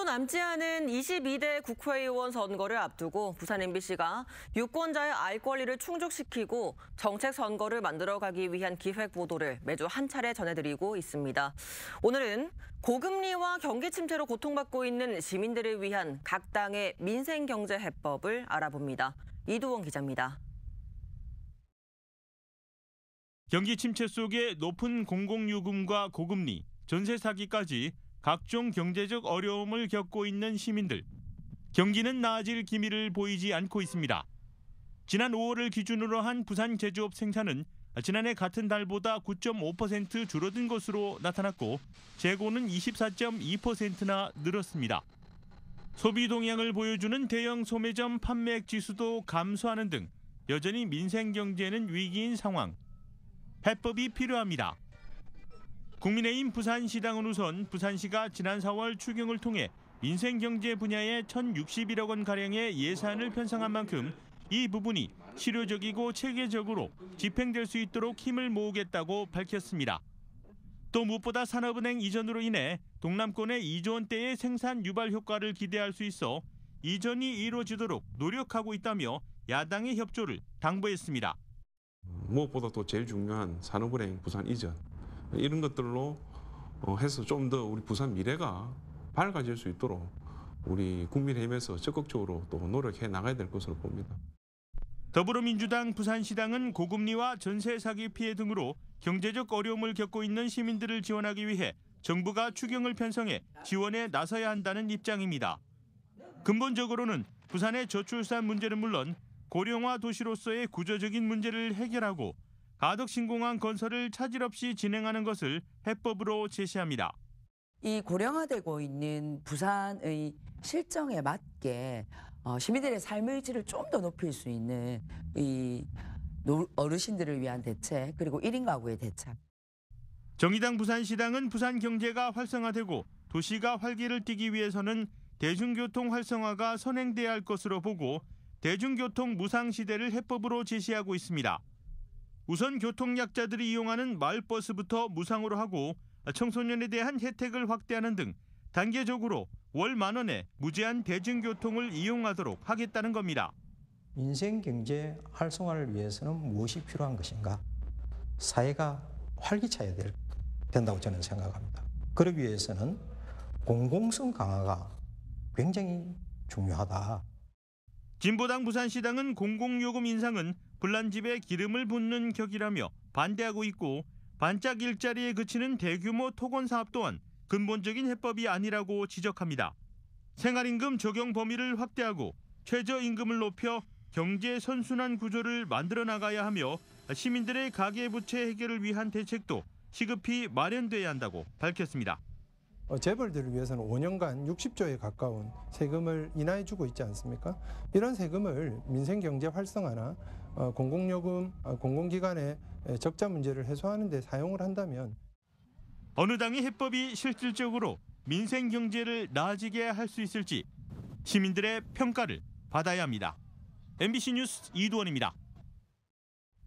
얼마도 남지 않은 22대 국회의원 선거를 앞두고 부산 MBC가 유권자의 알 권리를 충족시키고 정책 선거를 만들어가기 위한 기획 보도를 매주 한 차례 전해드리고 있습니다. 오늘은 고금리와 경기 침체로 고통받고 있는 시민들을 위한 각 당의 민생경제 해법을 알아봅니다. 이두원 기자입니다. 경기 침체 속에 높은 공공요금과 고금리, 전세 사기까지 각종 경제적 어려움을 겪고 있는 시민들. 경기는 나아질 기미를 보이지 않고 있습니다. 지난 5월을 기준으로 한 부산 제조업 생산은 지난해 같은 달보다 9.5% 줄어든 것으로 나타났고 재고는 24.2%나 늘었습니다. 소비 동향을 보여주는 대형 소매점 판매액 지수도 감소하는 등 여전히 민생 경제는 위기인 상황. 해법이 필요합니다. 국민의힘 부산시당은 우선 부산시가 지난 4월 추경을 통해 민생경제 분야에 1,061억 원가량의 예산을 편성한 만큼 이 부분이 실효적이고 체계적으로 집행될 수 있도록 힘을 모으겠다고 밝혔습니다. 또 무엇보다 산업은행 이전으로 인해 동남권의 2조 원대의 생산 유발 효과를 기대할 수 있어 이전이 이루어지도록 노력하고 있다며 야당의 협조를 당부했습니다. 무엇보다 또 제일 중요한 산업은행 부산 이전. 이런 것들로 해서 좀 더 우리 부산 미래가 밝아질 수 있도록 우리 국민의힘에서 적극적으로 또 노력해 나가야 될 것으로 봅니다. 더불어민주당 부산시당은 고금리와 전세 사기 피해 등으로 경제적 어려움을 겪고 있는 시민들을 지원하기 위해 정부가 추경을 편성해 지원에 나서야 한다는 입장입니다. 근본적으로는 부산의 저출산 문제는 물론 고령화 도시로서의 구조적인 문제를 해결하고 가덕신공항 건설을 차질 없이 진행하는 것을 해법으로 제시합니다. 이 고령화되고 있는 부산의 실정에 맞게 시민들의 삶의 질을 좀 더 높일 수 있는 이 어르신들을 위한 대책 그리고 1인 가구의 대책. 정의당 부산시당은 부산 경제가 활성화되고 도시가 활기를 띠기 위해서는 대중교통 활성화가 선행돼야 할 것으로 보고 대중교통 무상 시대를 해법으로 제시하고 있습니다. 우선 교통약자들이 이용하는 마을버스부터 무상으로 하고 청소년에 대한 혜택을 확대하는 등 단계적으로 월 10,000원에 무제한 대중교통을 이용하도록 하겠다는 겁니다. 민생경제 활성화를 위해서는 무엇이 필요한 것인가? 사회가 활기차야 된다고 저는 생각합니다. 그러기 위해서는 공공성 강화가 굉장히 중요하다. 진보당 부산시당은 공공요금 인상은 불난 집에 기름을 붓는 격이라며 반대하고 있고 반짝 일자리에 그치는 대규모 토건 사업 또한 근본적인 해법이 아니라고 지적합니다. 생활임금 적용 범위를 확대하고 최저임금을 높여 경제 선순환 구조를 만들어 나가야 하며 시민들의 가계부채 해결을 위한 대책도 시급히 마련돼야 한다고 밝혔습니다. 재벌들을 위해서는 5년간 60조에 가까운 세금을 인하해 주고 있지 않습니까? 이런 세금을 민생경제 활성화나 공공요금, 공공기관의 적자 문제를 해소하는 데 사용을 한다면 어느 당의 해법이 실질적으로 민생경제를 나아지게 할 수 있을지 시민들의 평가를 받아야 합니다. MBC 뉴스 이두원입니다.